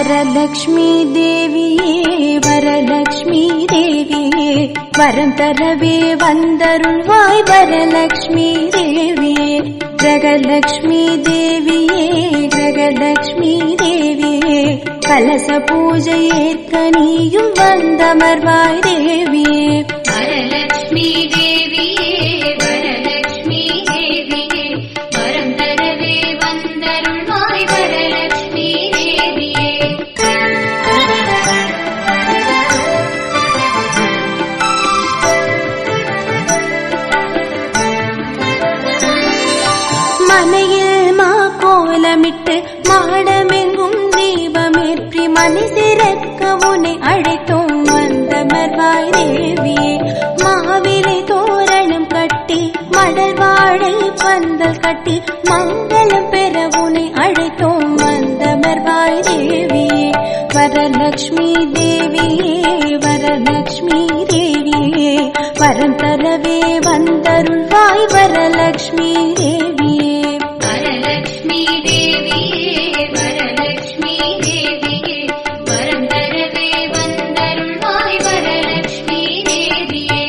வரலக்ஷ்மி தேவியே வரலக்ஷ்மி தேவியே வரம் தரவே வந்தருள்வாய் வரலக்ஷ்மி தேவியே கிரகலக்ஷ்மி தேவியே கிரகலக்ஷ்மி தேவியே கலச பூஜை ஏற்க நீயும் வந்தமர்வாய் தேவியே வரலக்ஷ்மி தேவியே வரலக்ஷ்மி தேவியே வரம் தரவே வந்தருள்வாய் வரலக்ஷ்மி தேவியே மனையில் மா கோலமிட்டு மாடமெங்கும் தீபமேற்றி மனை சிறக்க உன்னை அழைத்தோம் வந்தமர்வாய் தேவியே மாவிலை தோரணம் கட்டி மடல் வாழை பந்தல் கட்டி மங்களம் பெற உன்னை அழைத்தோம் வந்தமர்வாய் தேவியே வரலக்ஷ்மி தேவியே வரலக்ஷ்மி தேவியே வரம் தரவே வந்தருள்வாய் வரலக்ஷ்மி தேவியே வரலக்ஷ்மி தேவியே வரலக்ஷ்மி தேவியே வரம் தரவே வந்தருள்வாய் வரலக்ஷ்மி தேவியே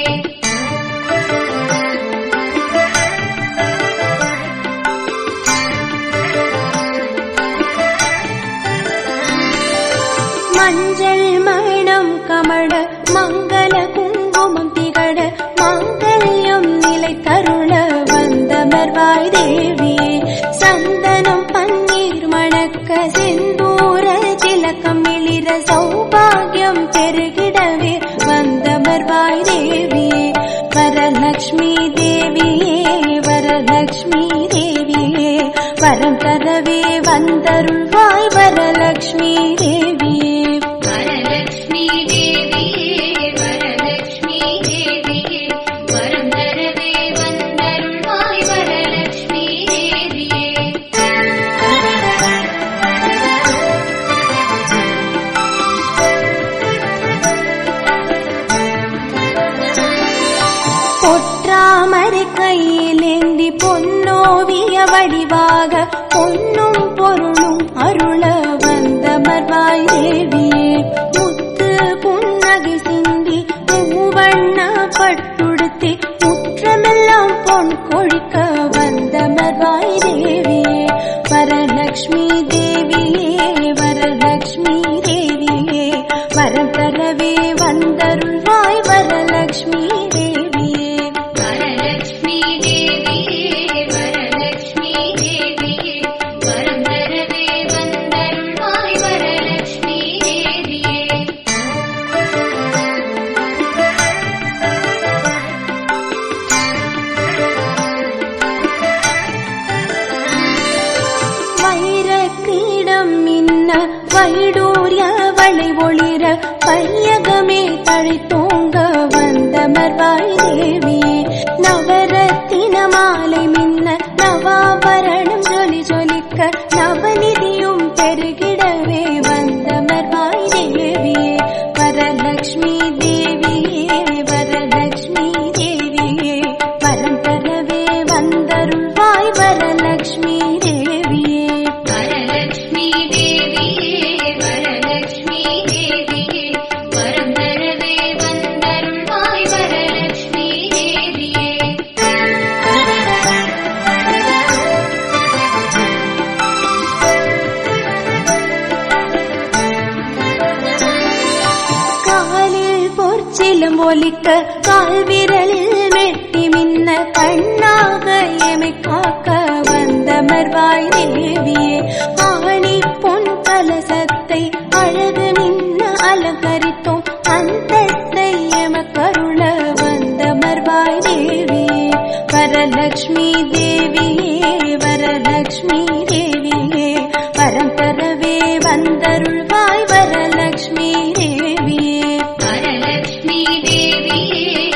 மஞ்சள் மணம் கமழ மங்கள குங்குமம் திகழ மாங்கல்யம் நிலை தருள வந்தமர்வாய் தேவியே சந்தனம் பன்னீர் மணக்க செந்தூர திலக்கம் மிளிர சௌபாகியம் பெருகிடவே வந்தமர்வாய் தேவியே வரலக்ஷ்மி தேவியே வரலக்ஷ்மி தேவியே வரம் தரவே வந்தருள்வாய் வரலக்ஷ்மி தேவியே வரலக்ஷ்மி தேவியே வரலக்ஷ்மி தேவியே வரம் தரவே வந்தருள்வாய் வரலக்ஷ்மி தேவியே பொற்றாமரை கையிலேந்தி பொன்னோவிய வடிவாக பொன்னும் பொருளும் அருள வந்தமர்வாய் தேவியே முத்து புன்னகை சிந்தி மூவண்ண பட்டுடுத்தி முற்றமெல்லாம் பொன் கொழிக்க வந்தமர்வாய் தேவியே வரலக்ஷ்மி தேவியே வரலக்ஷ்மி தேவியே வரம் தரவே வந்தருள்வாய் வரலக்ஷ்மி தேவியே வரலக்ஷ்மி தேவியே வரலக்ஷ்மி தேவியே வரம் தரவே வந்தருள்வாய் வரலக்ஷ்மி தேவியே வைர கிரீடம் மின்ன வைடூரிய வளை ஒளிர பையகமே தழைத்தோங்க வந்தமர்வாய் தேவியே நவரத்தின மாலை மின்ன நவாபரணம் ஜொலி ஜொலிக்க நவநிதியும் பெருகிடவே வந்தமர்வாய் தேவியே வரலக்ஷ்மி தேவியே வரலக்ஷ்மி தேவியே வரம் தரவே வந்தருள்வாய் வரலக்ஷ்மி தேவியே வரலக்ஷ்மி தேவியே வரலக்ஷ்மி தேவியே வரம் தரவே வந்தருள்வாய் வரலக்ஷ்மி தேவியே காலில் பொற்சிலம் ஒலிக்க கால் விரலில் மெட்டி மின்ன கண்ணாக எமை காக்க வந்தமர்வாய் தேவியே ஆணி பொன் கலசத்தை அழகு மின்ன அலங்கரித்தோம் அந்தத்தை எமக்கருள வந்தமர்வாய் தேவியே வரலக்ஷ்மி தேவியே வரலக்ஷ்மி தேவியே வரம் தரவே வந்தருள்வாய் வரலக்ஷ்மி தேவியே வரலக்ஷ்மி தேவியே